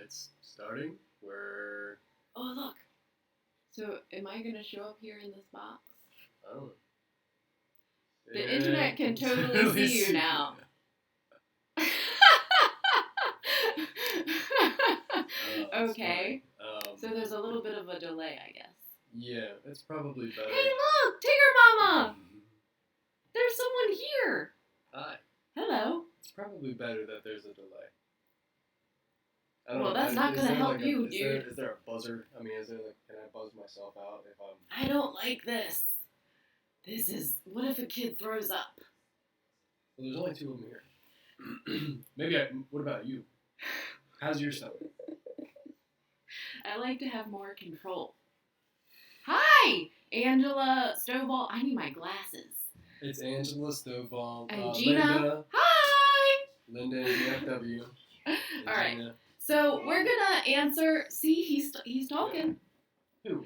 It's starting. We're... Oh, look. So, am I going to show up here in this box? I don't know. The internet can totally see you now. Okay. So there's a little bit of a delay, I guess. Yeah, it's probably better. Hey, look! Tigger Mama! There's someone here! Hi. Hello. It's probably better that there's a delay. Well, that's not going to help you, dude. Is there a buzzer? I mean, can I buzz myself out if I'm... I don't like this. This is... What if a kid throws up? Well, there's only 2 of them here. What about you? How's your stomach? I like to have more control. Hi! Angela Stovall. I need my glasses. It's Angela Stovall. And Gina. Linda. Hi! Linda and DFW. All right. Gina. So we're going to answer... See, he's talking. Yeah. Who?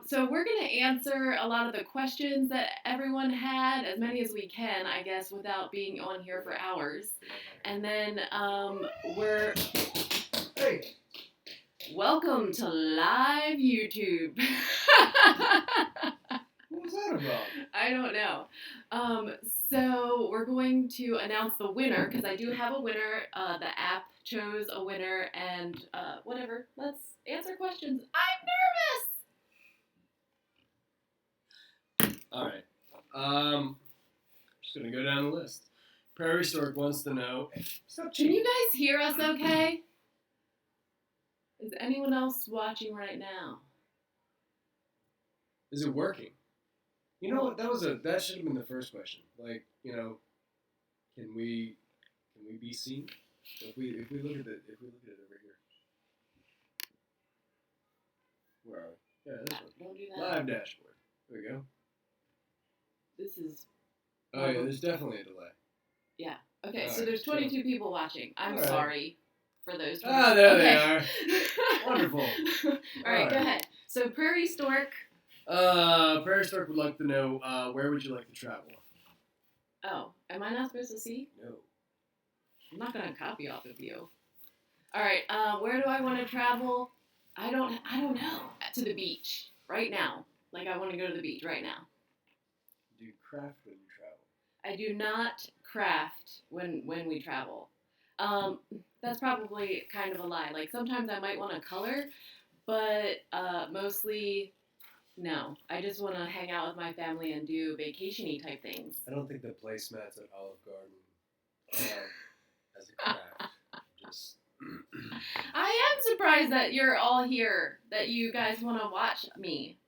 So we're going to answer a lot of the questions that everyone had, as many as we can, I guess, without being on here for hours. And then we're... Hey! Welcome to live YouTube. What was that about? I don't know. So we're going to announce the winner, because I do have a winner. The app chose a winner, and whatever. Let's answer questions. I'm nervous! All right. Just going to go down the list. Prairie Stork wants to know... Stop Can cheating. you guys hear us okay? Is anyone else watching right now? Is it working? You know what? That should have been the first question. Like, can we be seen? If we look at it over here. Where are we? Yeah, this one. Don't do that. Live dashboard. There we go. This is... Oh yeah, there's definitely a delay. Yeah. Okay, All so right, there's 22 people watching. I'm right. sorry for those 22. Ah, there they are. Wonderful. All right, go ahead. So Prairie Stork. Prairie Stork would like to know, where would you like to travel? Oh, am I not supposed to see? No. I'm not gonna copy off of you. All right. Where do I want to travel? I don't know. To the beach right now. Like I want to go to the beach right now. Do you craft when you travel? I do not craft when we travel. That's probably kind of a lie. Like sometimes I might want to color, but mostly no. I just want to hang out with my family and do vacation-y type things. I don't think the placemats at Olive Garden as a craft. Just. I am surprised that you're all here, that you guys want to watch me.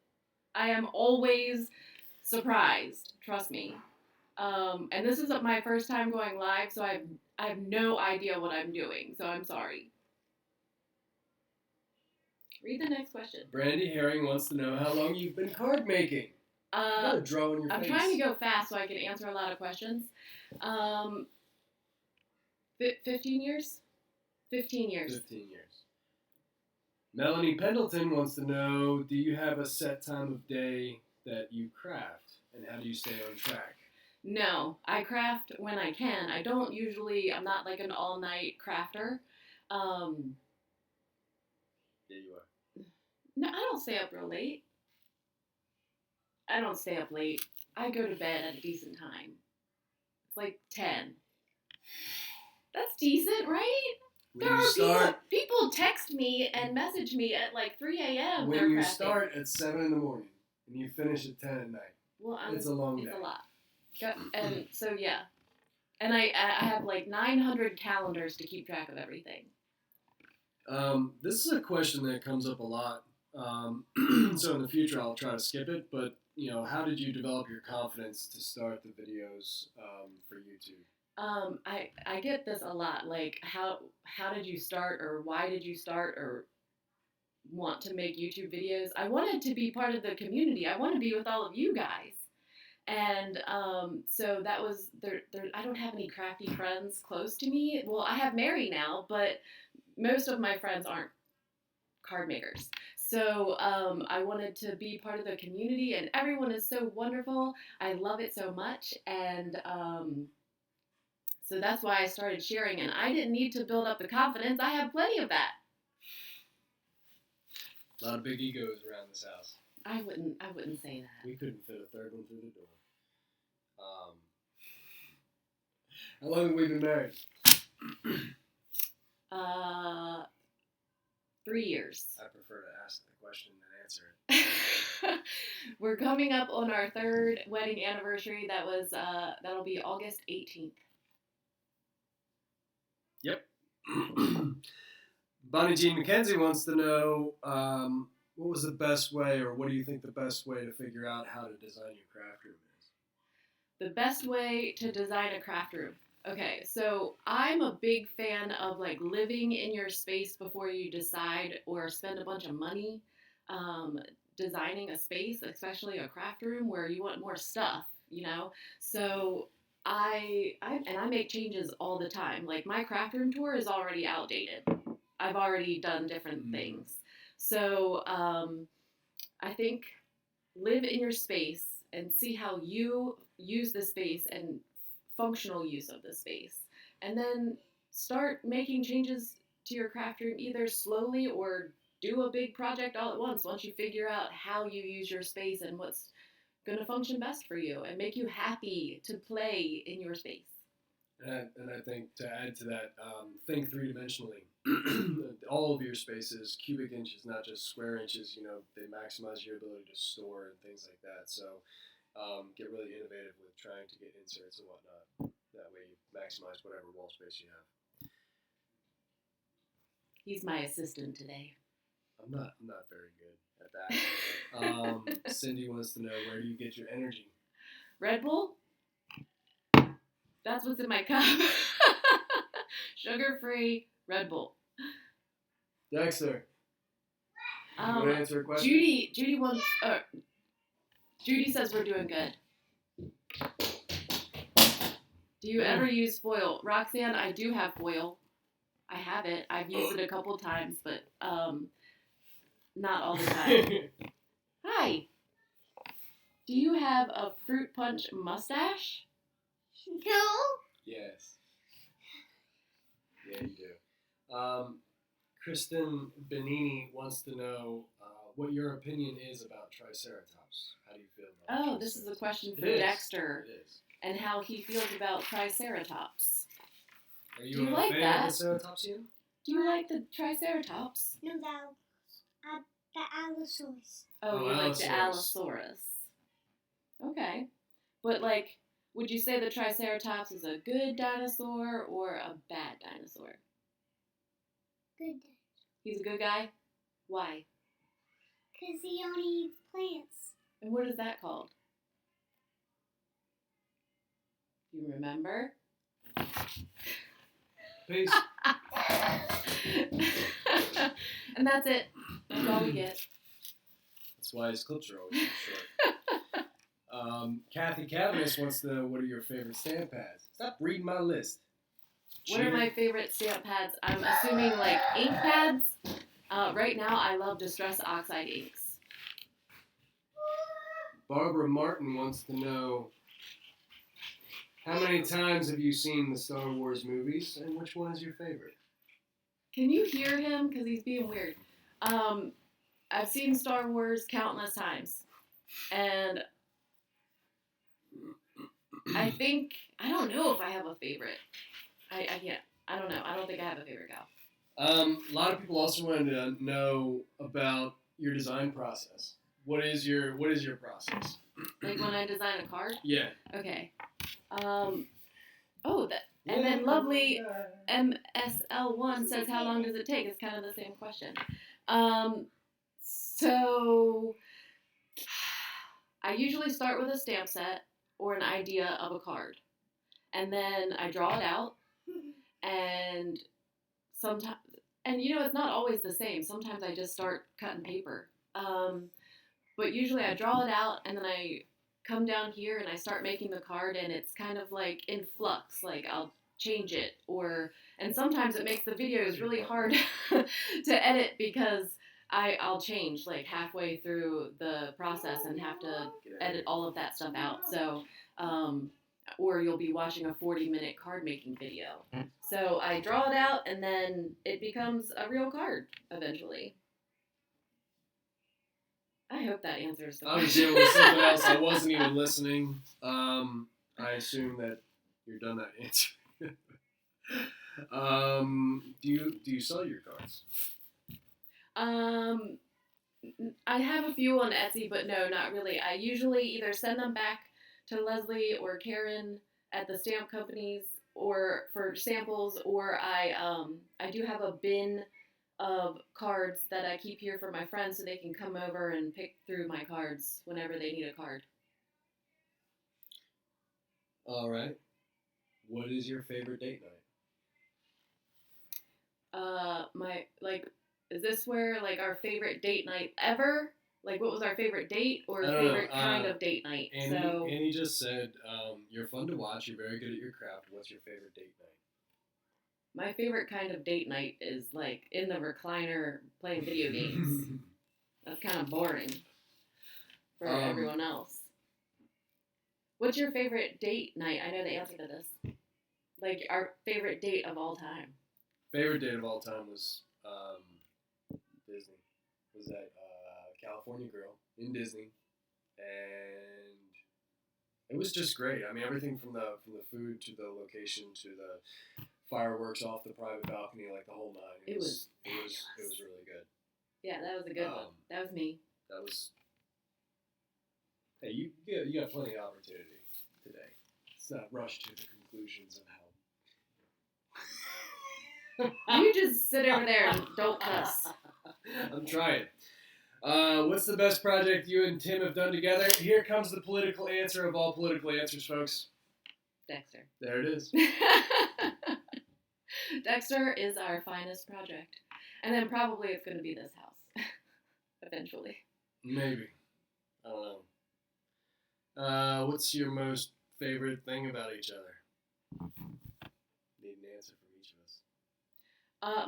I am always surprised, trust me. And this is my first time going live, so I have no idea what I'm doing, so I'm sorry. Read the next question. Brandy Herring wants to know how long you've been card making. You gotta draw on your I'm face. trying to go fast so I can answer a lot of questions. 15 years? 15 years. 15 years. Melanie Pendleton wants to know, do you have a set time of day that you craft, and how do you stay on track? No, I craft when I can. I'm not like an all-night crafter. Yeah, you are. No, I don't stay up real late. I don't stay up late. I go to bed at a decent time. It's like 10. That's decent, right? When you start, people text me and message me at like 3 a.m. When you start at 7 in the morning and you finish at 10 at night, it's a long day. It's a lot. And so, yeah. And I have like 900 calendars to keep track of everything. This is a question that comes up a lot. So in the future, I'll try to skip it. But, how did you develop your confidence to start the videos for YouTube? I get this a lot. Like, how did you start, or why did you start, or want to make YouTube videos? I wanted to be part of the community. I want to be with all of you guys. And so that was there. I don't have any crafty friends close to me. Well, I have Mary now, but most of my friends aren't card makers. So I wanted to be part of the community, and everyone is so wonderful. I love it so much, and so that's why I started sharing. And I didn't need to build up the confidence. I have plenty of that. A lot of big egos around this house. I wouldn't say that. We couldn't fit a third one through the door. How long have we been married? 3 years. I prefer to ask the question than answer it. We're coming up on our 3rd wedding anniversary. That'll be August 18th. Yep. Bonnie Jean McKenzie wants to know what was the best way, or what do you think the best way to figure out how to design your craft room is? The best way to design a craft room. Okay, so I'm a big fan of like living in your space before you decide or spend a bunch of money designing a space, especially a craft room where you want more stuff, you know? So I make changes all the time. Like my craft room tour is already outdated. I've already done different things. So I think live in your space and see how you use the space and functional use of the space. And then start making changes to your craft room either slowly or do a big project all at once you figure out how you use your space and what's going to function best for you and make you happy to play in your space. And I think to add to that, think three-dimensionally. All of your spaces, cubic inches, not just square inches, you know, they maximize your ability to store and things like that. So get really innovative with trying to get inserts and whatnot. That way you maximize whatever wall space you have. He's my assistant today. I'm not very good at that. Cindy wants to know, where do you get your energy? Red Bull? That's what's in my cup. Sugar-free Red Bull. Dexter, you want to answer a question? Judy says we're doing good. Do you ever use foil? Roxanne, I do have foil. I have it. I've used it a couple times, but not all the time. Hi. Do you have a fruit punch mustache? No. Yes. Yeah, you do. Kristen Benini wants to know what your opinion is about Triceratops. How do you feel about Oh, this is a question for Dexter. It is. And how he feels about Triceratops. Are you a like fan that? of the Ceratopsian? Do you like the Triceratops? No, the Allosaurus. Oh, you like the Allosaurus. Okay. But, like, would you say the Triceratops is a good dinosaur or a bad dinosaur? Good. He's a good guy? Why? Because he only eats plants. And what is that called? Do you remember? Peace. And that's it. That's all we get. That's why his clips are always so short. Kathy Cavanis wants to know, what are your favorite stamp pads? Stop reading my list. What are my favorite stamp pads? I'm assuming like ink pads. Right now I love Distress Oxide inks. Barbara Martin wants to know, how many times have you seen the Star Wars movies, and which one is your favorite? Can you hear him? Because he's being weird. I've seen Star Wars countless times. And I don't know if I have a favorite. I can't. I don't know. I don't think I have a favorite gal. A lot of people also wanted to know about your design process. What is your process? Like when I design a card? Yeah. Okay. And then lovely MSL1 says, how long does it take? It's kind of the same question. So I usually start with a stamp set or an idea of a card. And then I draw it out. And sometimes, and you know, it's not always the same. Sometimes I just start cutting paper. But usually I draw it out and then I come down here and I start making the card, and it's kind of like in flux. Like I'll change it, and sometimes it makes the videos really hard to edit because I'll change like halfway through the process and have to edit all of that stuff out. So, or you'll be watching a 40-minute card making video. So I draw it out and then it becomes a real card eventually. I hope that answers the I was question. dealing with something else. I wasn't even listening. I assume that you're done that answer. Do you sell your cards? I have a few on Etsy, but no, not really. I usually either send them back to Leslie or Karen at the stamp companies or for samples, or I do have a bin of cards that I keep here for my friends so they can come over and pick through my cards whenever they need a card. All right. What is your favorite date night? Is this where like our favorite date night ever? Like, what was our favorite date or I don't favorite know. kind of date night? Annie just said, you're fun to watch. You're very good at your craft. What's your favorite date night? My favorite kind of date night is like in the recliner playing video games. That's kind of boring for everyone else. What's your favorite date night? I know the answer to this. Like our favorite date of all time. Favorite date of all time was Disney. Was that California Grill in Disney, and it was just great. I mean, everything from the food to the location to the fireworks off the private balcony, like the whole nine. It was really good. Yeah, that was a good one. That was me. That was. Hey, you got plenty of opportunity today. Let's not rush to the conclusions of how. You just sit over there and don't cuss. I'm trying. What's the best project you and Tim have done together? Here comes the political answer of all political answers, folks. Dexter. There it is. Dexter is our finest project. And then probably it's going to be this house. Eventually. Maybe. I don't know. What's your most favorite thing about each other? Need an answer from each of us.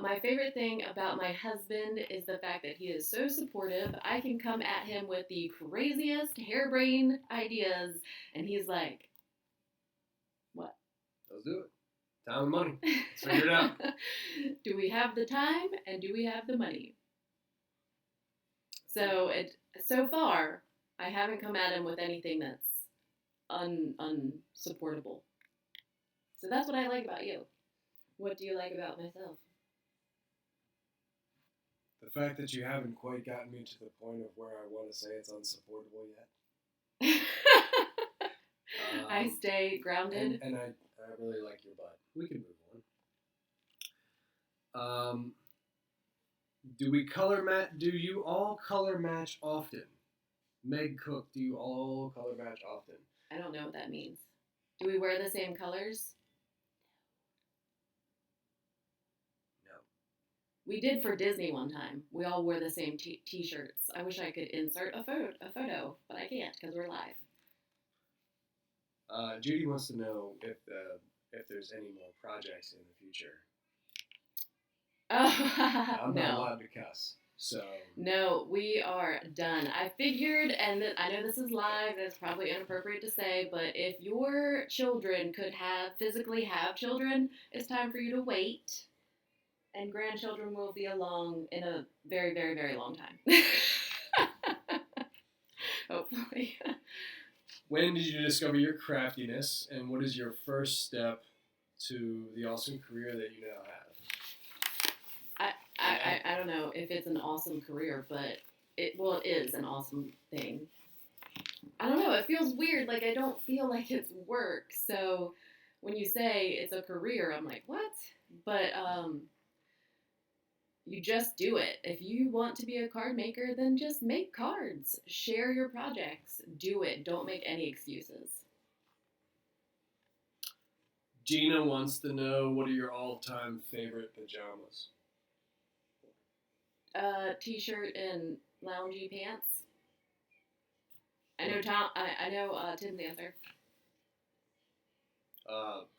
My favorite thing about my husband is the fact that he is so supportive. I can come at him with the craziest harebrained ideas, and he's like, what? Let's do it. Time and money. Let's figure it out. Do we have the time, and do we have the money? So far, I haven't come at him with anything that's unsupportable. So that's what I like about you. What do you like about myself? The fact that you haven't quite gotten me to the point of where I want to say it's unsupportable yet. I stay grounded. And I really like your butt. We can move on. Do you all color match often? Meg Cook, do you all color match often? I don't know what that means. Do we wear the same colors? No. We did for Disney one time. We all wore the same t-shirts. I wish I could insert a photo, but I can't because we're live. Judy wants to know if there's any more projects in the future. I'm not allowed to cuss, so. No, we are done. I figured, and I know this is live, and it's probably inappropriate to say, but if your children could physically have children, it's time for you to wait. And grandchildren will be along in a very, very, very long time. Hopefully. When did you discover your craftiness, and what is your first step to the awesome career that you now have? I don't know if it's an awesome career, but it is an awesome thing. I don't know, it feels weird, like I don't feel like it's work, so when you say it's a career, I'm like, what? But, you just do it. If you want to be a card maker, then just make cards. Share your projects. Do it. Don't make any excuses. Gina wants to know, what are your all-time favorite pajamas? T-shirt and loungy pants. I know Tim's answer.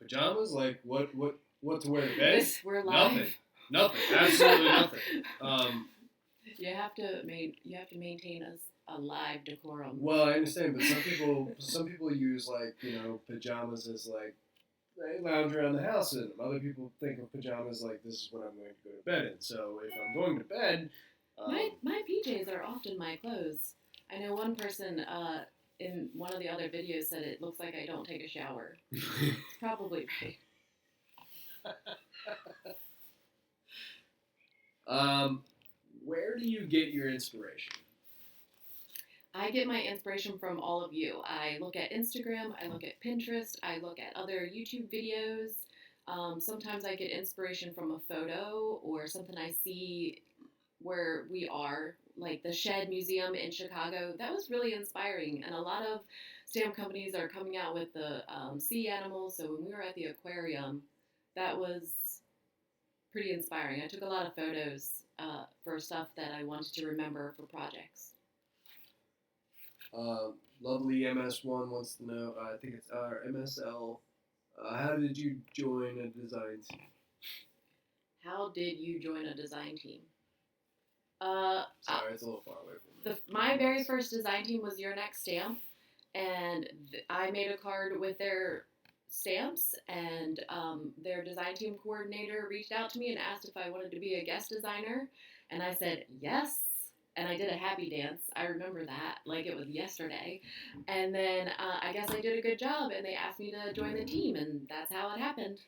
Pajamas? Like what to wear to bed? We're live. Nothing. Absolutely nothing. You have to maintain a live decorum. Well, I understand, but some people use pajamas as like they lounge around the house in them. Other people think of pajamas like this is what I'm going to go to bed in. So if I'm going to bed, my PJs are often my clothes. I know one person in one of the other videos said it looks like I don't take a shower. It's probably right. Where do you get your inspiration? I get my inspiration from all of you. I look at Instagram, I look at Pinterest, I look at other YouTube videos. Sometimes I get inspiration from a photo or something I see where we are, like the Shed Museum in Chicago. That was really inspiring, and a lot of stamp companies are coming out with the sea animals. So when we were at the aquarium, that was pretty inspiring. I took a lot of photos for stuff that I wanted to remember for projects. Lovely MS1 wants to know, I think it's MSL, how did you join a design team? How did you join a design team? Sorry, it's a little far away from me. My very first design team was Your Next Stamp, and I made a card with their stamps, and their design team coordinator reached out to me and asked if I wanted to be a guest designer, and I said yes, and I did a happy dance. I remember that like it was yesterday, and then I guess I did a good job, and they asked me to join the team, and that's how it happened.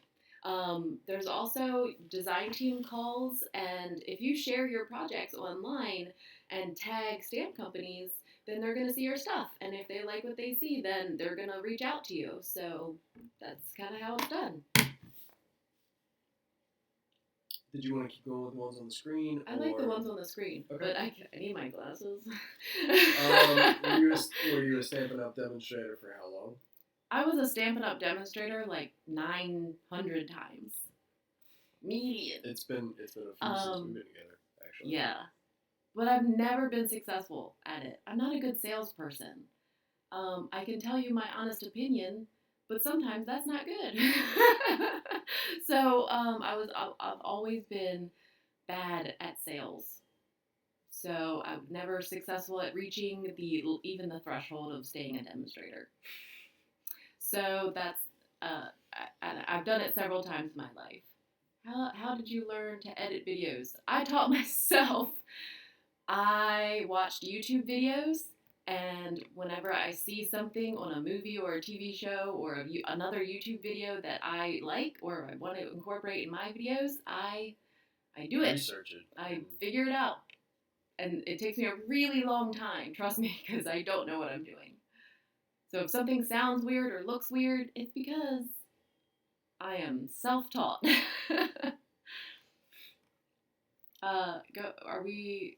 There's also design team calls, and if you share your projects online and tag stamp companies, then they're going to see your stuff, and if they like what they see, then they're going to reach out to you. So that's kind of how it's done. Did you want to keep going with the ones on the screen? I like the ones on the screen, Okay. but I need my glasses. Were you a Stampin' Up! Demonstrator for how long? I was a Stampin' Up! Demonstrator like 900 times. Millions. It's been a few since we've been together, actually. Yeah. But I've never been successful at it. I'm not a good salesperson. I can tell you my honest opinion, but sometimes that's not good. So I've always been bad at sales. So I was never successful at reaching even the threshold of staying a demonstrator. So that's I've done it several times in my life. How did you learn to edit videos? I taught myself. I watched YouTube videos, and whenever I see something on a movie or a TV show or another YouTube video that I like or I want to incorporate in my videos, I do it. Research it. I figure it out. And it takes me a really long time, trust me, because I don't know what I'm doing. So if something sounds weird or looks weird, it's because I am self-taught. Are we?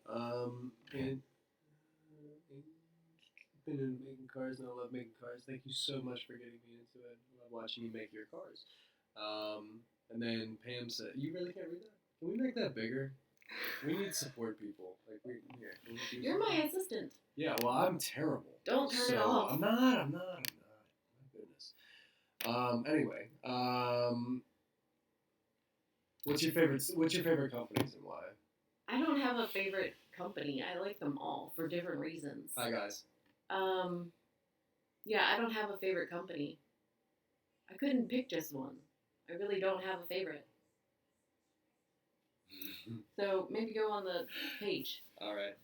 Been in making cars, and I love making cars. Thank you so much for getting me into it. I love watching you make your cars. And then Pam said, "You really can't read that? Can we make that bigger? We need support people. Like You're my assistant. Yeah, well, I'm terrible. Don't turn it off. I'm not. My goodness. Anyway, what's your favorite companies and why? I don't have a favorite company. I like them all for different reasons. Hi guys. Yeah, I don't have a favorite company. I couldn't pick just one. I really don't have a favorite. So maybe go on the page. All right.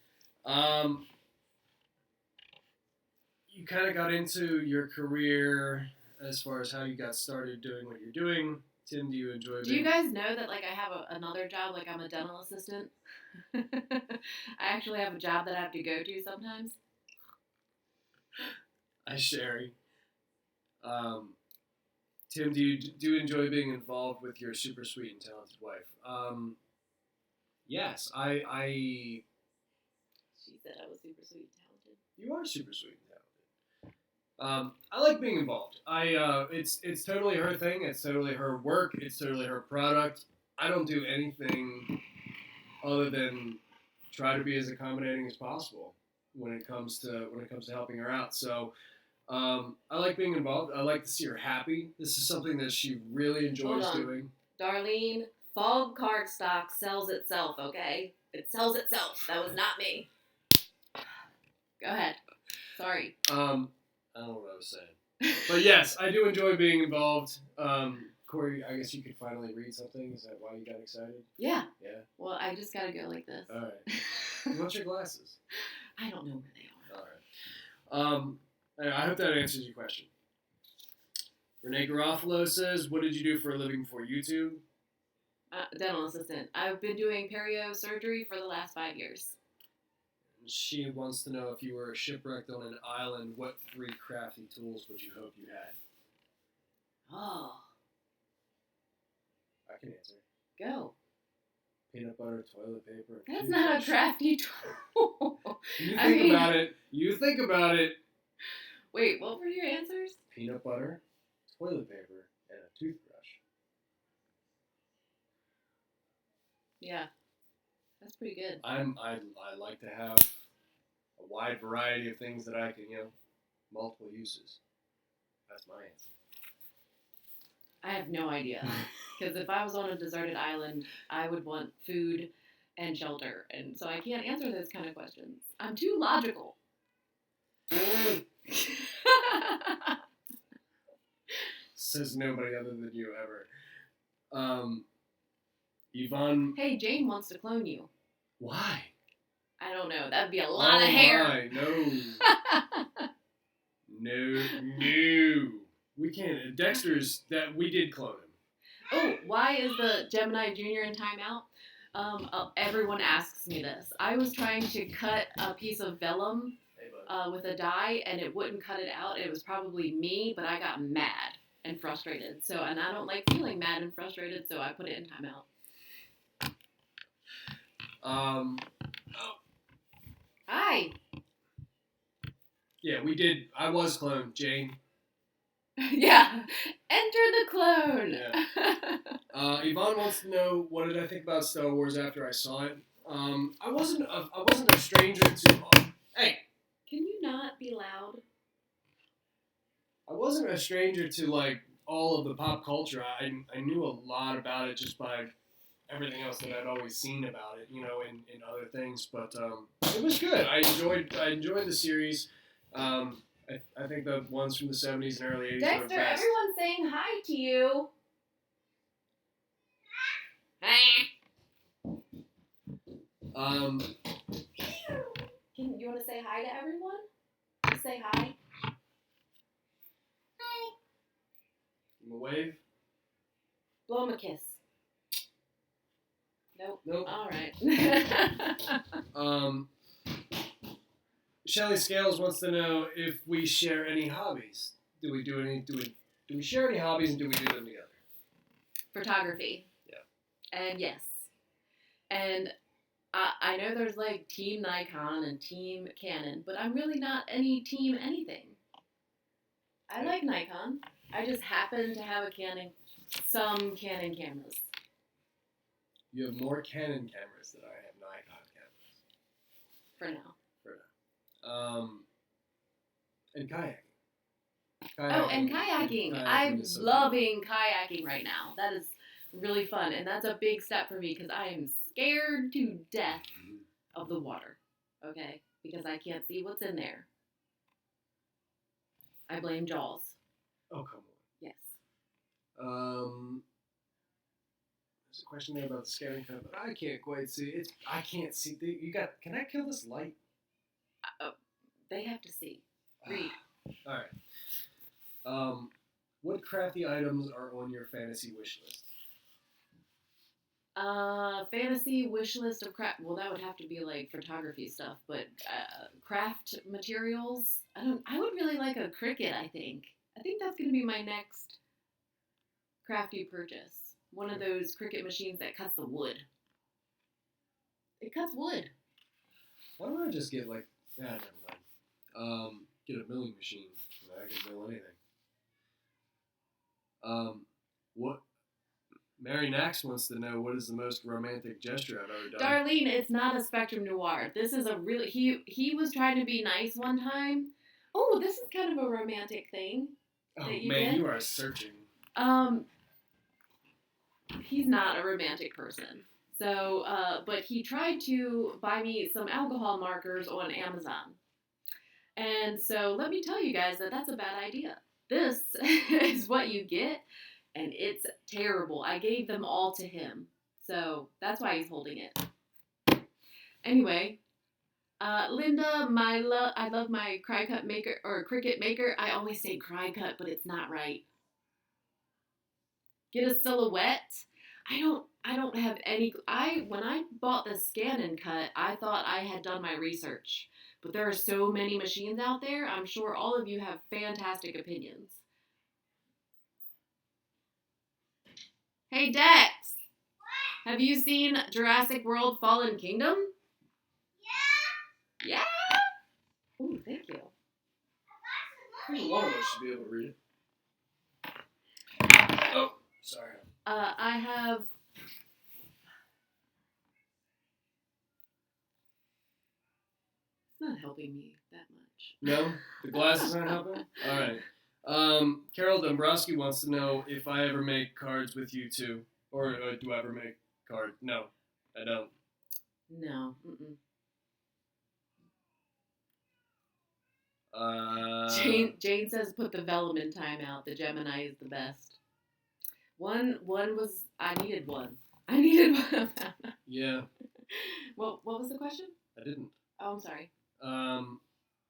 You kind of got into your career as far as how you got started doing what you're doing. Tim, do you enjoy? Do you guys know that like I have another job? Like I'm a dental assistant. I actually have a job that I have to go to sometimes. Hi, Sherry. Tim, do you enjoy being involved with your super sweet and talented wife? Yes, I. She said I was super sweet and talented. You are super sweet and talented. I like being involved. It's totally her thing. It's totally her work. It's totally her product. I don't do anything other than try to be as accommodating as possible when it comes to helping her out. So. I like being involved. I like to see her happy. This is something that she really enjoys doing. Darlene, Fog cardstock sells itself, okay? It sells itself. That was not me. Go ahead. Sorry. I don't know what I was saying. But yes, I do enjoy being involved. Corey, I guess you could finally read something. Is that why you got excited? Yeah. Yeah? Well, I just gotta go like this. All right. What's your glasses? I don't know where they are. All right. I hope that answers your question. Renee Garofalo says, what did you do for a living before YouTube? Dental assistant. I've been doing perio surgery for the last 5 years. She wants to know if you were shipwrecked on an island, what 3 crafty tools would you hope you had? Oh, I can answer. go. Peanut butter, toilet paper. And That's not a crafty tool. You think about it. Wait, what were your answers? Peanut butter, toilet paper, and a toothbrush. Yeah, that's pretty good. I like to have a wide variety of things that I can, multiple uses. That's my answer. I have no idea. Because if I was on a deserted island, I would want food and shelter. And so I can't answer those kind of questions. I'm too logical. Says nobody other than you ever. Yvonne. Hey, Jane wants to clone you. Why? I don't know. That'd be a lot of hair. My, no. We can't. Dexter's, that we did clone him. Oh, why is the Gemini Jr. in timeout? Everyone asks me this. I was trying to cut a piece of vellum with a die, and it wouldn't cut it out. It was probably me, but I got mad and frustrated. And I don't like feeling mad and frustrated, so I put it in timeout. Hi. Yeah, we did. I was cloned, Jane. Yeah. Enter the clone. Yeah. Yvonne wants to know, what did I think about Star Wars after I saw it? I wasn't a stranger to. Hey. Can you not be loud? I wasn't a stranger to all of the pop culture. I knew a lot about it just by everything else that I'd always seen about it, in other things. But it was good. I enjoyed the series. I think the ones from the 70s and early 80s Dexter, were best. everyone's saying hi to you. You want to say hi to everyone? Just say hi. Hi. Give 'em a wave. Blow him a kiss. Nope. All right. Shelly Scales wants to know if we share any hobbies. Do we share any hobbies, and do we do them together? Photography. Yeah. And yes. And I know there's Team Nikon and Team Canon, but I'm really not any team anything. I like Nikon. I just happen to have some Canon cameras. You have more Canon cameras than I have Nikon cameras. For now. And kayaking. And kayaking. I'm loving kayaking right now. That is really fun, and that's a big step for me because I am scared to death of the water. Okay? Because I can't see what's in there. I blame Jaws. Oh, come on. Yes. There's a question there about the scaring code, but I can't quite see. I can't see. Can I kill this light? They have to see. Read. All right. What crafty items are on your fantasy wish list? Fantasy wish list of craft. Well, that would have to be photography stuff, but craft materials. I would really like a Cricut. I think that's gonna be my next crafty purchase. One of those Cricut machines that cuts the wood. It cuts wood. Why don't I just get never mind. Get a milling machine. I can mill anything. What? Mary Nax wants to know, what is the most romantic gesture I've ever done? Darlene, it's not a Spectrum Noir. This is a really... He was trying to be nice one time. Oh, this is kind of a romantic thing. Oh, man, you are searching. He's not a romantic person. So, but he tried to buy me some alcohol markers on Amazon. And so let me tell you guys that that's a bad idea. This is what you get, and it's terrible. I gave them all to him. So that's why he's holding it. Anyway, Linda, I love my cry cut maker or Cricut maker. I always say cry cut, but it's not right. Get a silhouette. I don't have any. When I bought the scan and cut, I thought I had done my research. But there are so many machines out there. I'm sure all of you have fantastic opinions. Hey Dex, have you seen Jurassic World Fallen Kingdom? Yeah. Ooh, thank you. One of us should be able to read it. Oh, sorry. I have. It's not helping me that much. No? The glasses aren't helping? All right. Carol Dombrowski wants to know if I ever make cards with you too. Or do I ever make cards? No, I don't. No. Mm-mm. Jane says put the Velleman time out. The Gemini is the best. One was I needed one. I needed one. Yeah. What was the question? I didn't. Oh, I'm sorry.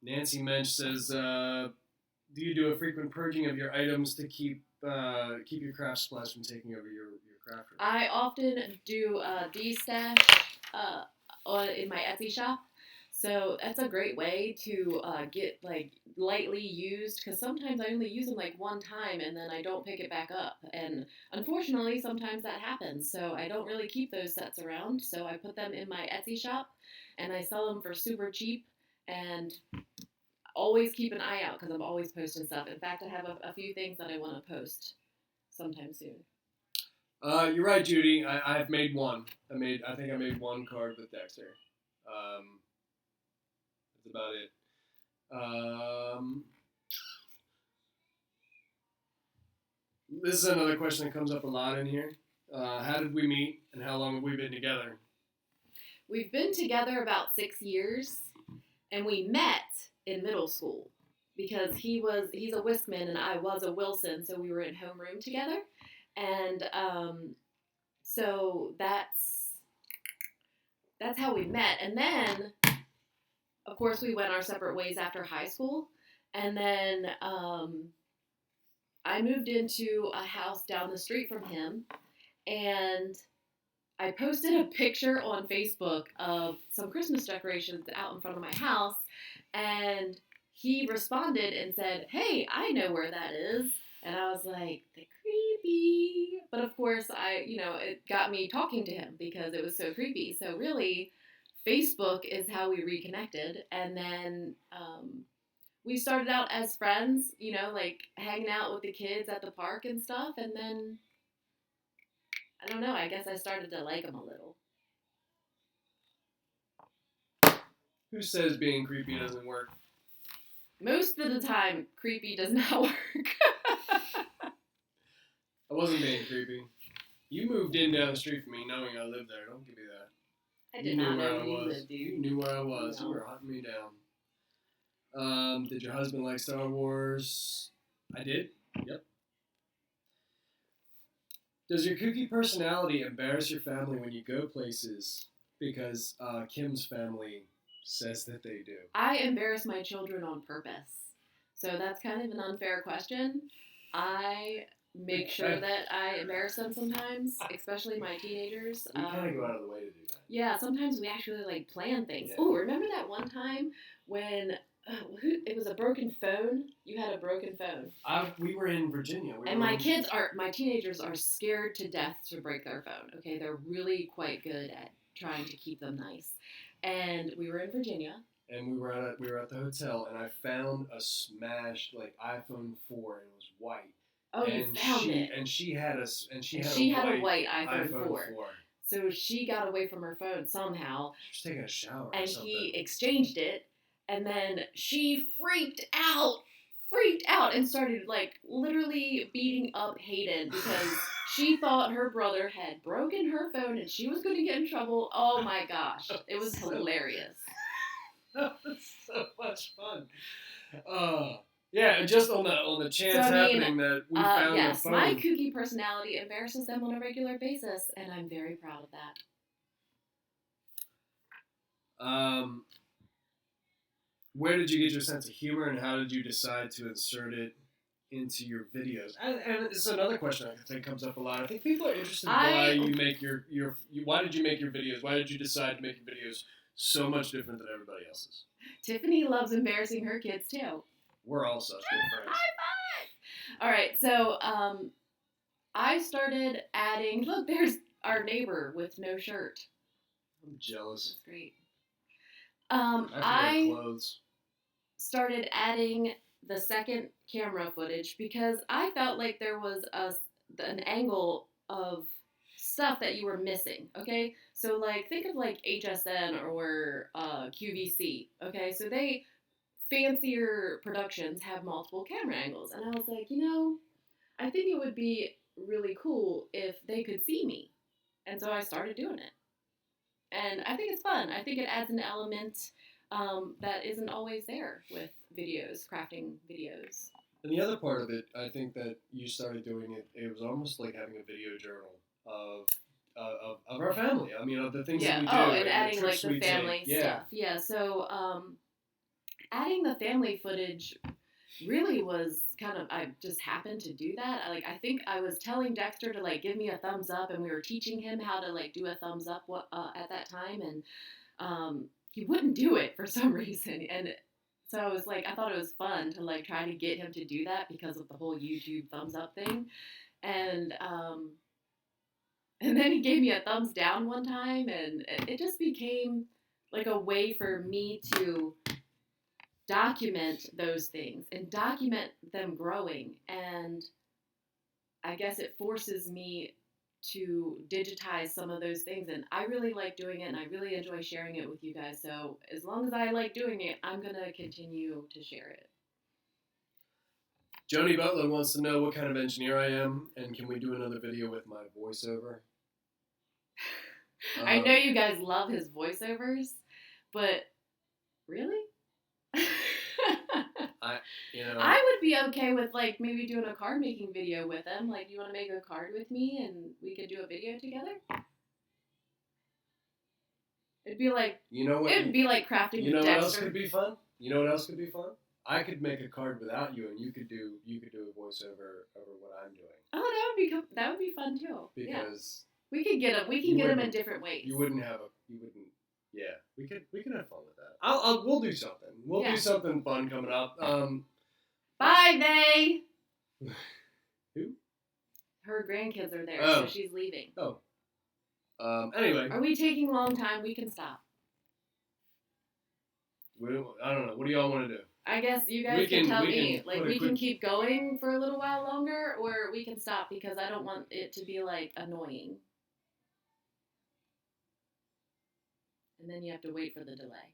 Nancy Mensch says, do you do a frequent purging of your items to keep your craft supplies from taking over your craft room? I often do de-stash in my Etsy shop. So that's a great way to get like lightly used, because sometimes I only use them like one time and then I don't pick it back up. And unfortunately, sometimes that happens. So I don't really keep those sets around. So I put them in my Etsy shop and I sell them for super cheap, and always keep an eye out because I'm always posting stuff. In fact, I have a few things that I want to post sometime soon. You're right, Judy. I've made one. I think I made one card with Dexter. That's about it. This is another question that comes up a lot in here. How did we meet, and how long have we been together? We've been together about 6 years, and we met in middle school because he's a Wiskman and I was a Wilson, so we were in homeroom together, and so that's how we met. And then, of course, we went our separate ways after high school, and then I moved into a house down the street from him, and I posted a picture on Facebook of some Christmas decorations out in front of my house, and he responded and said, "Hey, I know where that is." And I was like, "The creepy." But of course, it got me talking to him because it was so creepy. So really, Facebook is how we reconnected. And then we started out as friends, like hanging out with the kids at the park and stuff. And then, I don't know, I guess I started to like him a little. Who says being creepy doesn't work? Most of the time, creepy does not work. I wasn't being creepy. You moved in down the street from me knowing I lived there. Don't give me that. I did not know where you lived, dude. You knew where I was. No. You were hunting me down. Did your husband like Star Wars? I did. Yep. Does your kooky personality embarrass your family when you go places? Because Kim's family says that they do. I embarrass my children on purpose. So that's kind of an unfair question. I make sure that I embarrass them sometimes, especially my teenagers. We kind of go out of the way to do that. Yeah, sometimes we actually plan things. Yeah. Oh, remember that one time when it was a broken phone? You had a broken phone. We were in Virginia. My teenagers are scared to death to break their phone. Okay, they're really quite good at trying to keep them nice. And we were in Virginia. And we were at the hotel, and I found a smashed iPhone 4, and it was white. Oh, you found it. And she had a white iPhone 4. 4. So she got away from her phone somehow. She was taking a shower and or something. he exchanged it, and then she freaked out and started literally beating up Hayden because she thought her brother had broken her phone and she was going to get in trouble. Oh my gosh. It was hilarious. That was so much fun. Yeah, just on the chance happening that we found the phone. My kooky personality embarrasses them on a regular basis, and I'm very proud of that. where did you get your sense of humor, and how did you decide to insert it into your videos? And this is another question I think comes up a lot. I think people are interested in why you make why did you make your videos? Why did you decide to make your videos so much different than everybody else's? Tiffany loves embarrassing her kids too. We're all such good friends. All right, so I started adding. Look, there's our neighbor with no shirt. I'm jealous. That's great. I clothes. Started adding the second camera footage because I felt like there was an angle of stuff that you were missing. Okay, so like think of like HSN or QVC. Okay, so they fancier productions have multiple camera angles, and I was like, I think it would be really cool if they could see me, and so I started doing it. And I think it's fun. I think it adds an element that isn't always there with videos, crafting videos. And the other part of it, I think that you started doing it, it was almost like having a video journal of our family. I mean, of the things that we do. Oh, and the adding like trips the we family take. stuff. Yeah, so adding the family footage really was kind of, I just happened to do that. I think I was telling Dexter to like give me a thumbs up, and we were teaching him how to like do a thumbs up at that time, and he wouldn't do it for some reason, and so I was like, I thought it was fun to like try to get him to do that because of the whole YouTube thumbs up thing, and then he gave me a thumbs down one time, and it just became like a way for me to document those things and document them growing. And I guess it forces me to digitize some of those things. And I really like doing it, and I really enjoy sharing it with you guys. So as long as I like doing it, I'm going to continue to share it. Joanie Butler wants to know what kind of engineer I am, and can we do another video with my voiceover? I know you guys love his voiceovers, but really? I would be okay with like maybe doing a card making video with him. Like, you want to make a card with me and we could do a video together? It'd be like, it'd be like crafting. You know what else could be fun? You know what else could be fun? I could make a card without you, and you could do a voiceover over what I'm doing. Oh, that would be fun too. Because we could get them in different ways. Yeah, we can have fun with that. We'll do something. We'll do something fun coming up. Bye, they. Who? Her grandkids are there, so she's leaving. Oh. Anyway. Are we taking a long time? We can stop. I don't know. What do y'all want to do? I guess you guys can tell me. Like, we can keep going for a little while longer, or we can stop because I don't want it to be, like, annoying. And then you have to wait for the delay.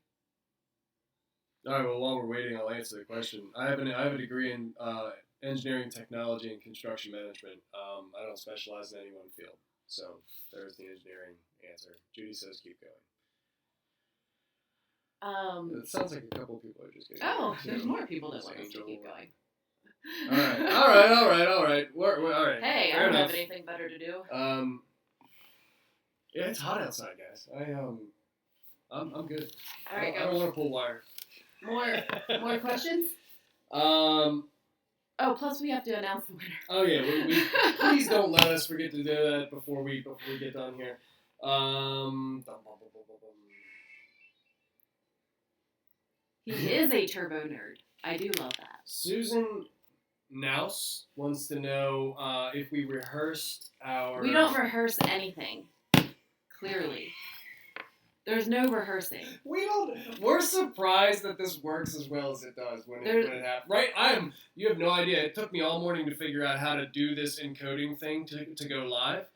All right, well, while we're waiting, I'll answer the question. I have a degree in engineering, technology, and construction management. I don't specialize in any one field. So there's the engineering answer. Judy says keep going. It sounds like a couple people are just getting there's more people that want us to keep going. All right. We're all right. Hey, I don't have anything better to do. Yeah, it's hot outside, guys. I'm good. All right, I don't want to pull wire. More questions? Plus we have to announce the winner. Oh yeah, we please don't let us forget to do that before we get done here. He is a turbo nerd. I do love that. Susan Nouse wants to know if we rehearsed our... We don't rehearse anything. Clearly. There's no rehearsing. We're surprised that this works as well as it does when it happens. Right? You have no idea. It took me all morning to figure out how to do this encoding thing to go live.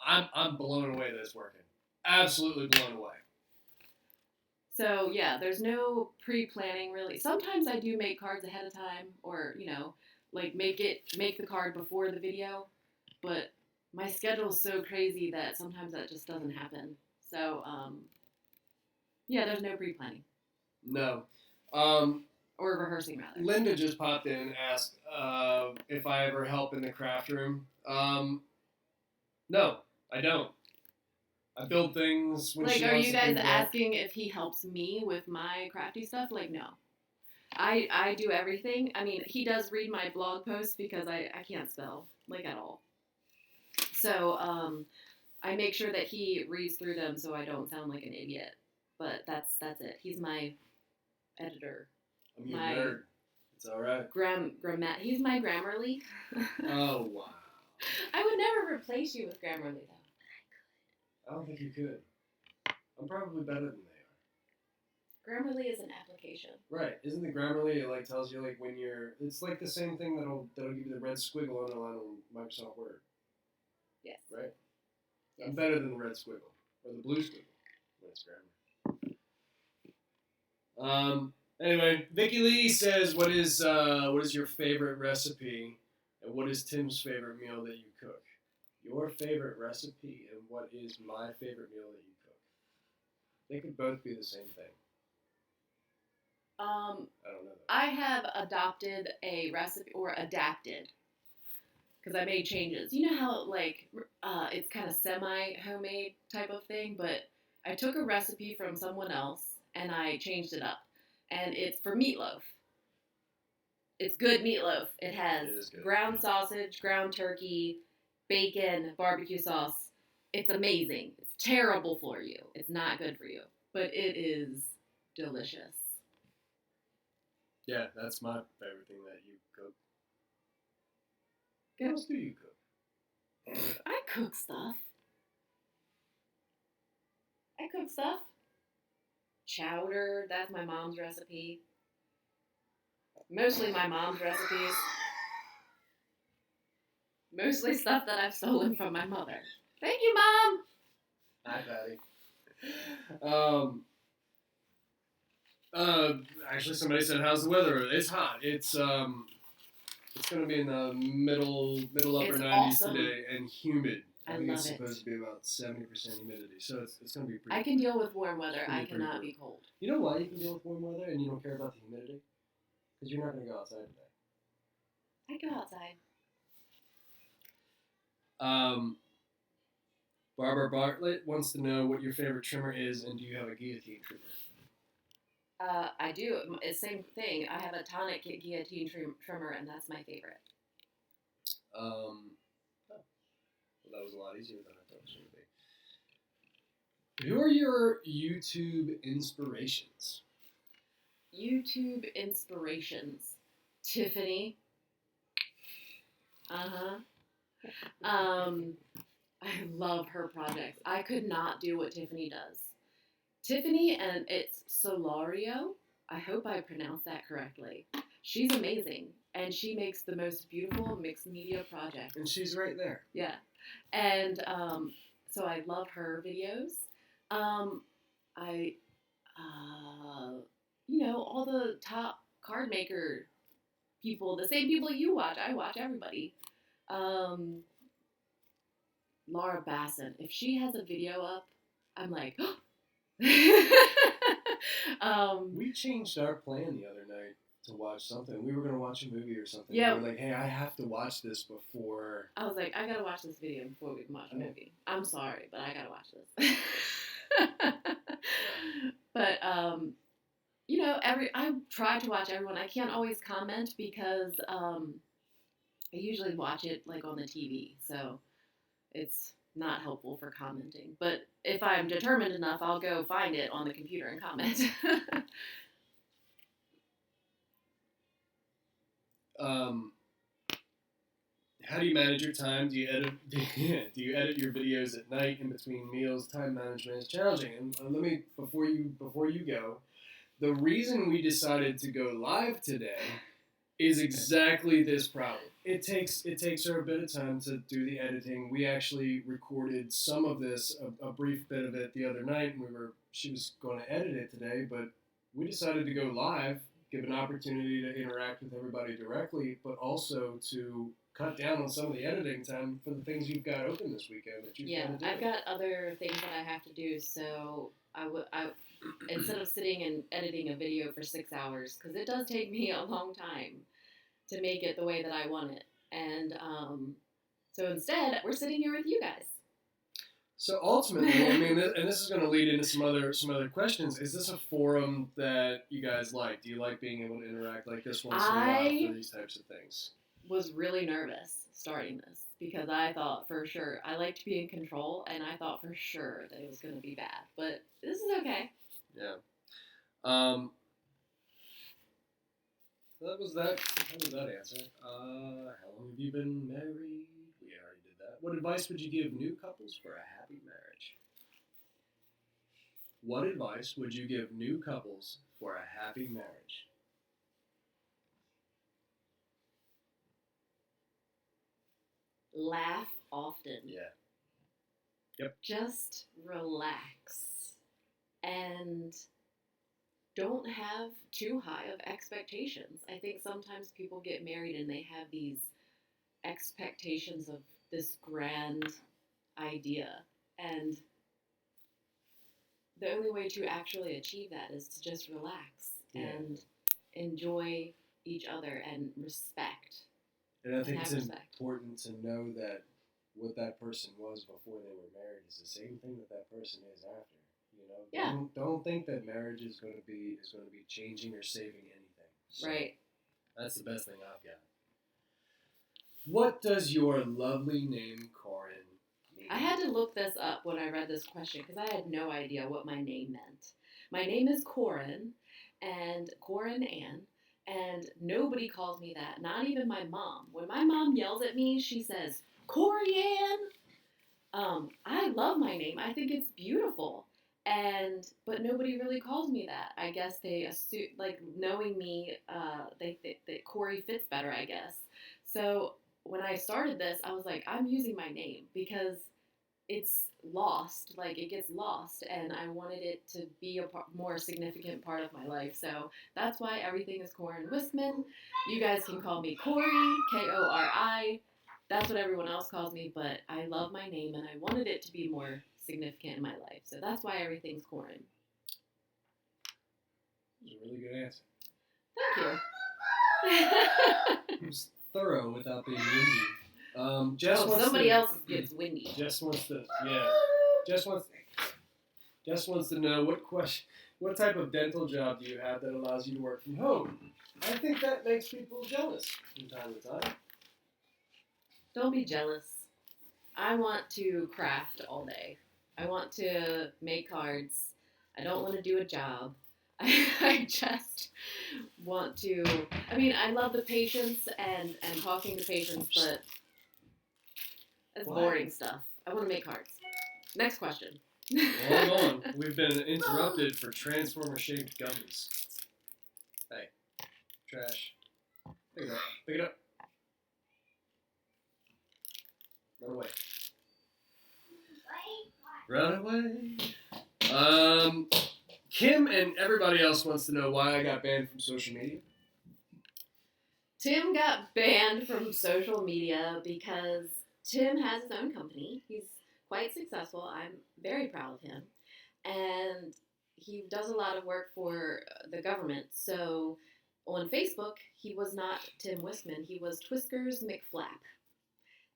I'm blown away that it's working. Absolutely blown away. So, yeah, there's no pre-planning, really. Sometimes I do make cards ahead of time or, like make the card before the video. But my schedule is so crazy that sometimes that just doesn't happen. So, yeah, there's no pre-planning. No. Or rehearsing, rather. Linda just popped in and asked if I ever help in the craft room. No, I don't. I build things when she are wants you to guys do asking if he helps me with my crafty stuff? Like, no. I do everything. I mean, he does read my blog posts because I can't spell, like, at all. So I make sure that he reads through them so I don't sound like an idiot. But that's it. He's my editor. I'm your nerd. It's all right. He's my Grammarly. Oh, wow. I would never replace you with Grammarly, though. I don't think you could. I'm probably better than they are. Grammarly is an application. Right. Isn't the Grammarly, it like tells you like when you're, it's like the same thing that'll give you the red squiggle underline on Microsoft Word. Yes. Right? Yes. I'm better than the red squiggle. Or the blue squiggle. When it's Grammarly. Anyway, Vicky Lee says, what is your favorite recipe and what is Tim's favorite meal that you cook? Your favorite recipe and what is my favorite meal that you cook? They could both be the same thing. I don't know that. I have adopted a recipe, or adapted, because I made changes. You know how, like, it's kind of semi-homemade type of thing, but I took a recipe from someone else, and I changed it up. And it's for meatloaf. It's good meatloaf. It has ground sausage, ground turkey, bacon, barbecue sauce. It's amazing. It's terrible for you. It's not good for you. But it is delicious. Yeah, that's my favorite thing that you cook. Good. What else do you cook? I cook stuff. Chowder, that's my mom's recipe. Mostly my mom's recipes. Mostly stuff that I've stolen from my mother. Thank you, Mom! Hi, Patty. Actually, somebody said, "How's the weather?" It's hot. It's going to be in the middle upper It's 90s awesome. today and humid. I think love it's it. supposed to be about 70% humidity, so it's going to be pretty. I can deal with warm weather. It's gonna I be pretty cannot brutal. be cold. You know why you can deal with warm weather and you don't care about the humidity? Because you're not going to go outside today. I go outside. Barbara Bartlett wants to know what your favorite trimmer is and do you have a guillotine trimmer? I do. It's same thing. I have a tonic guillotine trimmer, and that's my favorite. Well, that was a lot easier than I thought it was going to be. Who are your YouTube inspirations? YouTube inspirations. Tiffany. I love her projects. I could not do what Tiffany does. Tiffany, and it's Solario. I hope I pronounced that correctly. She's amazing, and she makes the most beautiful mixed media projects. And she's right there. Yeah, and so I love her videos. All the top card maker people, the same people you watch. I watch everybody. Laura Basson, if she has a video up, I'm like, we changed our plan the other night to watch something. We were going to watch a movie or something. Yeah. We were like, hey, I have to watch this before. I was like, I gotta watch this video before we can watch the movie. I'm sorry, but I gotta watch this. But I try to watch everyone. I can't always comment because I usually watch it like on the TV, so it's not helpful for commenting. But if I'm determined enough, I'll go find it on the computer and comment. How do you manage your time? Do you edit? Do you edit your videos at night in between meals? Time management is challenging. And let me before you go, the reason we decided to go live today is exactly this problem. It takes her a bit of time to do the editing. We actually recorded some of this, a brief bit of it the other night, and she was going to edit it today, but we decided to go live, give an opportunity to interact with everybody directly, but also to cut down on some of the editing time for the things you've got open this weekend that you've got to do. I've got other things that I have to do, so I instead of sitting and editing a video for 6 hours, because it does take me a long time to make it the way that I want it. And so instead, we're sitting here with you guys. So ultimately, I mean, and this is going to lead into some other questions. Is this a forum that you guys like? Do you like being able to interact like this once in a while for these types of things? Was really nervous starting this because I thought for sure I like to be in control, and I thought for sure that it was going to be bad. But this is okay. Yeah. That was that. That was that answer. How long have you been married? We already did that. What advice would you give new couples for a happy marriage? What advice would you give new couples for a happy marriage? Laugh often. Yeah. Yep. Just relax and don't have too high of expectations. I think sometimes people get married and they have these expectations of this grand idea, and the only way to actually achieve that is to just relax and enjoy each other and respect. And I think it's important to know that what that person was before they were married is the same thing that person is after. You know, Yeah. Don't think that marriage is going to be changing or saving anything. So right. That's the best thing I've got. What does your lovely name, Koren, mean? I had to look this up when I read this question because I had no idea what my name meant. My name is Koren, and Koren Ann, and nobody calls me that, not even my mom. When my mom yells at me, she says, Corianne! I love my name. I think it's beautiful. But nobody really calls me that. I guess they assume, like, knowing me, they think that Corey fits better, I guess. So when I started this, I was like, I'm using my name because it's lost, like it gets lost, and I wanted it to be a more significant part of my life. So that's why everything is Koren Wiskman. You guys can call me Kori, Kori. That's what everyone else calls me, but I love my name and I wanted it to be more significant in my life. So that's why everything's Koren. That was a really good answer. Thank you. It was thorough without being windy. Somebody else gets windy. Jess wants to know what type of dental job do you have that allows you to work from home? I think that makes people jealous from time to time. Don't be jealous. I want to craft all day. I want to make cards. I don't want to do a job. I just want to. I mean, I love the patients and talking to patients, but that's boring stuff. I want to make cards. Next question. Hold on. We've been interrupted for transformer-shaped gummies. Hey, trash. Pick it up. Pick it up. Run away. Run away. Kim and everybody else wants to know why I got banned from social media. Tim got banned from social media because Tim has his own company. He's quite successful. I'm very proud of him. And he does a lot of work for the government. So on Facebook, he was not Tim Wiskman. He was Twiskers McFlap.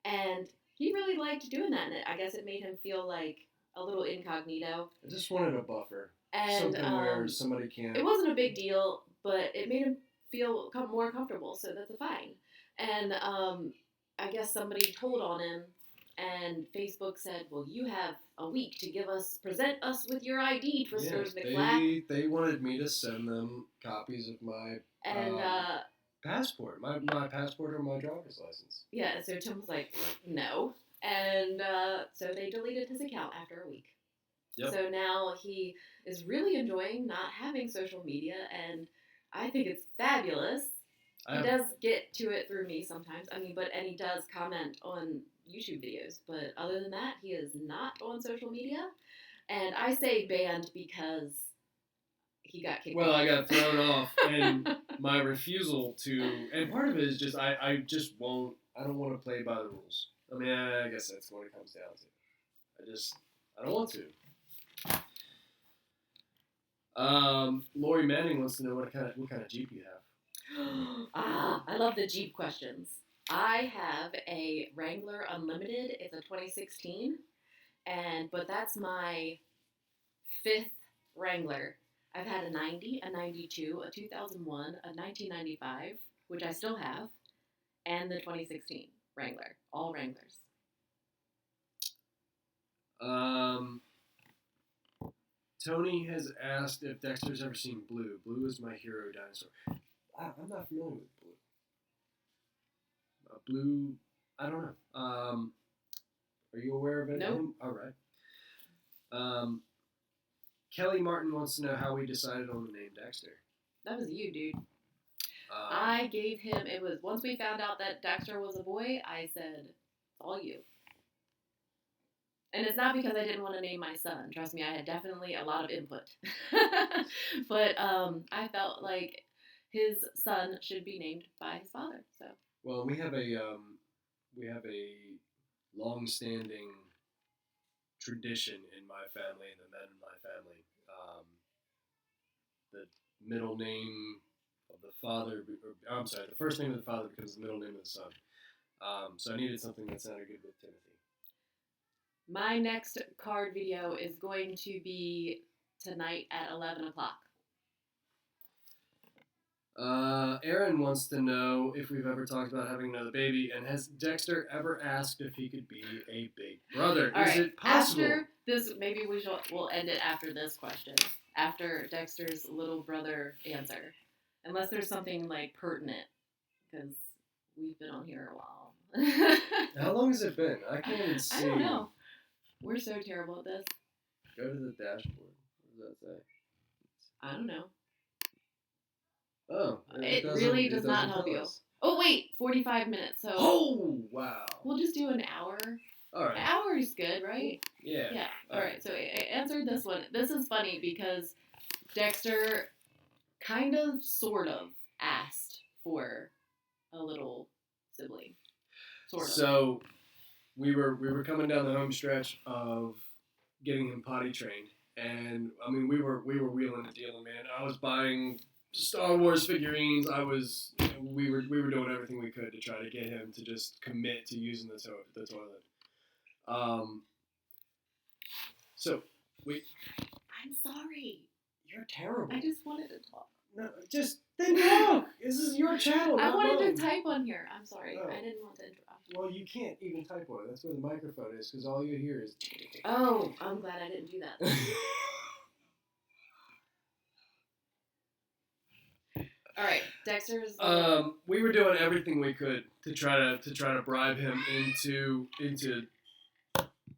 And he really liked doing that. And I guess it made him feel like a little incognito. I just wanted a buffer. And something where somebody can't. It wasn't a big deal, but it made him feel more comfortable, so that's fine. And I guess somebody told on him, and Facebook said, "Well, you have a week to present us with your ID, Twisters McFlap." They wanted me to send them copies of my passport, my passport or my driver's license. Yeah, so Tim was like, "No," and so they deleted his account after a week. Yep. So now he is really enjoying not having social media, and I think it's fabulous. He does get to it through me sometimes. I mean, and he does comment on YouTube videos. But other than that, he is not on social media. And I say banned because he got kicked off. Well, I got thrown off, and my refusal to, and part of it is just I just won't. I don't want to play by the rules. I mean, I guess that's what it comes down to. I don't want to. Lori Manning wants to know what kind of Jeep you have. I love the Jeep questions. I have a Wrangler Unlimited. It's a 2016, But that's my 5th Wrangler. I've had a 90, a 92, a 2001, a 1995, which I still have, and the 2016 Wrangler. All Wranglers. Tony has asked if Dexter's ever seen Blue. Blue is my hero dinosaur. I'm not familiar with Blue. Blue, I don't know. Are you aware of it? Nope. All right. Kelly Martin wants to know how we decided on the name Dexter. That was you, dude. I gave him, it was, once we found out that Dexter was a boy, I said, it's all you. And it's not because I didn't want to name my son. Trust me, I had definitely a lot of input. But I felt like his son should be named by his father. So. Well, we have a long-standing tradition in my family and the men in my family. The middle name of the father, the first name of the father becomes the middle name of the son. So I needed something that sounded good with Timothy. My next card video is going to be tonight at 11 o'clock. Aaron wants to know if we've ever talked about having another baby, and has Dexter ever asked if he could be a big brother? All Is right. it possible? After this, maybe we'll end it after this question. After Dexter's little brother answer. Unless there's something like pertinent, because we've been on here a while. How long has it been? I can't even see. I don't know. We're so terrible at this. Go to the dashboard. What does that say? I don't know. Oh. It really does not help you. Oh, wait. 45 minutes. So. Oh, wow. We'll just do an hour. All right. An hour is good, right? Yeah. Yeah. All right. So I answered this one. This is funny because Dexter kind of, sort of asked for a little sibling. Sort of. So we were coming down the home stretch of getting him potty trained, and I mean we were wheeling and dealing, man. I was buying Star Wars figurines. We were doing everything we could to try to get him to just commit to using the toilet. So I'm sorry. You're terrible. I just wanted to talk. No, just then talk. This is your channel. I not wanted mine. to type on here. I'm sorry. Oh. I didn't want to interrupt. Well, you can't even type on it. That's where the microphone is, because all you hear is. Oh, I'm glad I didn't do that. All right, Dexter's. We were doing everything we could to try to bribe him into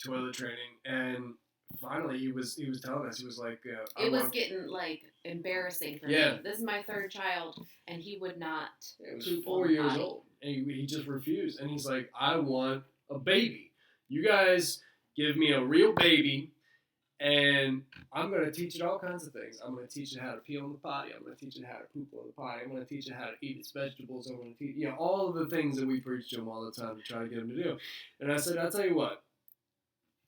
toilet training, and finally he was telling us, he was like, it was getting like embarrassing for Yeah. me. This is my 3rd child, and he would not. It was poop 4 on the years potty. old, and he just refused, and he's like, I want a baby. You guys give me a real baby, and I'm going to teach it all kinds of things. I'm going to teach it how to pee on the potty. I'm going to teach it how to poop on the potty. I'm going to teach it how to eat its vegetables. I'm going to teach, all of the things that we preach to him all the time to try to get him to do. And I said, I'll tell you what,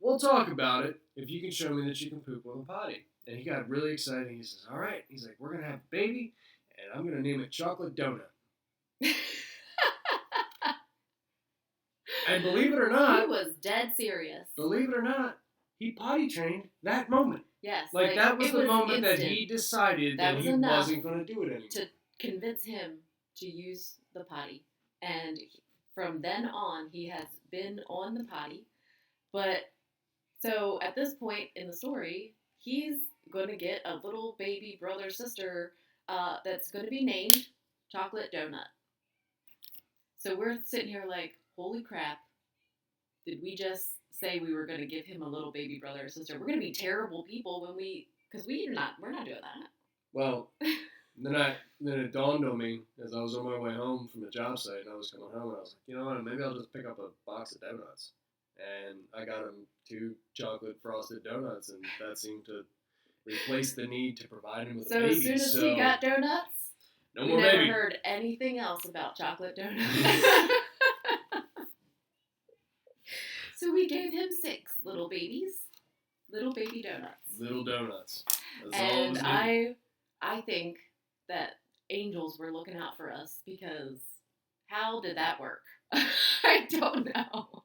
we'll talk about it if you can show me that you can poop on the potty. And he got really excited. He says, all right. He's like, we're going to have a baby, and I'm going to name it Chocolate Donut. And believe it or not, He was dead serious. believe it or not, he potty trained that moment. Yes. Like that was it the moment that instant he decided that was he enough wasn't going to do it anymore. to convince him to use the potty. And from then on, he has been on the potty. But so at this point in the story, he's going to get a little baby brother sister that's going to be named Chocolate Donut. So we're sitting here like, holy crap, did we just say we were going to give him a little baby brother or sister? We're going to be terrible people because we're not doing that. Well, then it dawned on me as I was on my way home from the job site, and I was coming home, and I was like, you know what, maybe I'll just pick up a box of donuts. And I got him 2 chocolate frosted donuts, and that seemed to replace the need to provide him with a baby. So as soon as he got donuts, no we more never baby. heard anything else about chocolate donuts. So we gave him 6 little babies, little baby donuts. Little donuts. That's all it And was needed. I think that angels were looking out for us, because how did that work? I don't know.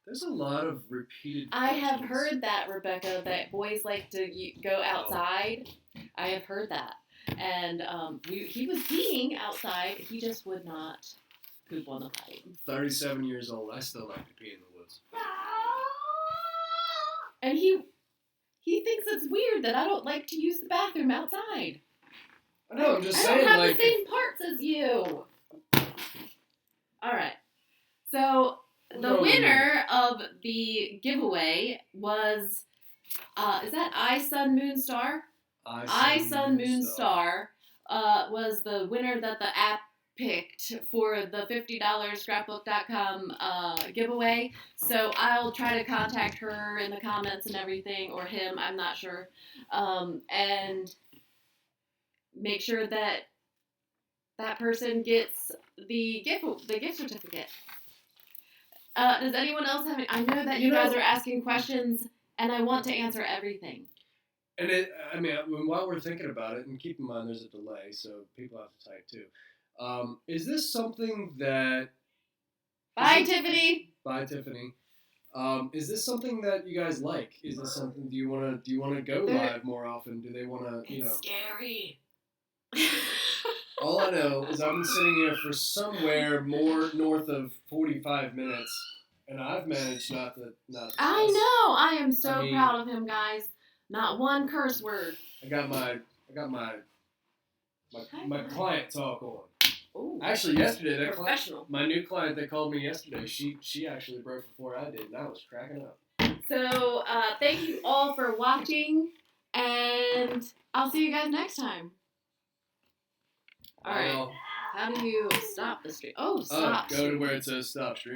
there's a lot of repeated. I have questions. heard that, Rebecca, that boys like to go outside. I have heard that. And he was peeing outside. He just would not poop on the pipe. 37 years old. I still like to pee in the woods. And he thinks it's weird that I don't like to use the bathroom outside. I know. I'm just I saying, don't have like. the same parts as you. All right. So the winner of the giveaway was, is that I Sun Moon Star? I Sun Moon Star was the winner that the app picked for the $50 scrapbook.com giveaway. So I'll try to contact her in the comments and everything, or him, I'm not sure, and make sure that that person gets the gift certificate. Does anyone else have any? I know that you guys are asking questions, and I want to answer everything. And while we're thinking about it, and keep in mind there's a delay, so people have to type too. Is this something that? Bye, Tiffany. Bye, Tiffany. Is this something that you guys like? Is this something? Do you want to go live more often? Do they want to? It's scary. All I know is I've been sitting here for somewhere more north of 45 minutes, and I've managed not to. I know. I am so proud of him, guys. Not one curse word. I got my client talk on. Ooh. Actually, yesterday, my new client that called me yesterday, she actually broke before I did, and I was cracking up. So, thank you all for watching, and I'll see you guys next time. All right. How do you stop the stream? Oh, stop. Go to where it says stop stream.